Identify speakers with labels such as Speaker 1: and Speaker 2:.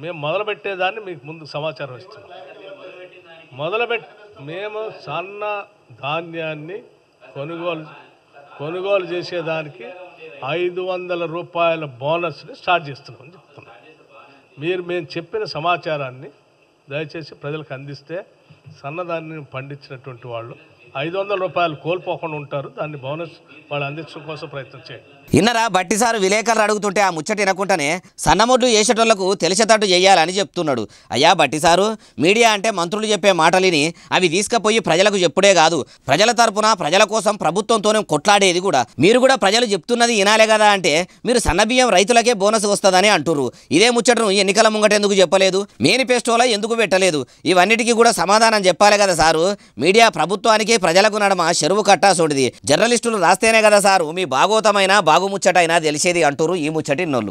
Speaker 1: మేము మొదలుపెట్టేదాన్ని మీకు ముందు సమాచారం ఇస్తున్నాం. మేము సన్న ధాన్యాన్ని కొనుగోలు చేసేదానికి 500 రూపాయల బోనస్ని స్టార్ట్ చేస్తున్నామని చెప్తున్నాం. మేము చెప్పిన సమాచారాన్ని దయచేసి ప్రజలకు అందిస్తే సన్నధాన్యం పండించినటువంటి వాళ్ళు 500 రూపాయలు కోల్పోకుండా ఉంటారు. దాన్ని బోనస్ వాళ్ళు అందించడం కోసం ప్రయత్నం చేయండి.
Speaker 2: ఇన్నరా బట్టిసారు విలేకరులు అడుగుతుంటే ఆ ముచ్చట వినకుండానే సన్నమొడ్లు చేసేటోళ్లకు తెలిసేటట్టు చేయాలని చెప్తున్నాడు. అయ్యా బట్టిసారు, మీడియా అంటే మంత్రులు చెప్పే మాటలిని అవి తీసుకుపోయి ప్రజలకు చెప్పుడే కాదు, ప్రజల తరపున ప్రజల కోసం ప్రభుత్వంతోనే కొట్లాడేది కూడా. మీరు కూడా ప్రజలు చెప్తున్నది వినాలే కదా అంటే మీరు సన్నబియ్యం రైతులకే బోనస్ వస్తుందని అంటుర్రు. ఇదే ముచ్చటను ఎన్నికల ముంగట ఎందుకు చెప్పలేదు? మేనిఫెస్టోలో ఎందుకు పెట్టలేదు? ఇవన్నిటికీ కూడా సమాధానం చెప్పాలి కదా సారు. మీడియా ప్రభుత్వానికి ప్రజలకు నడమ చెరువు కట్టాసోడిది. జర్నలిస్టులు రాస్తేనే కదా సారు మీ భాగోతమైన బాగుముచ్చటైనా తెలిసేది అంటూరు ఈ ముచ్చటిన్నోళ్ళు.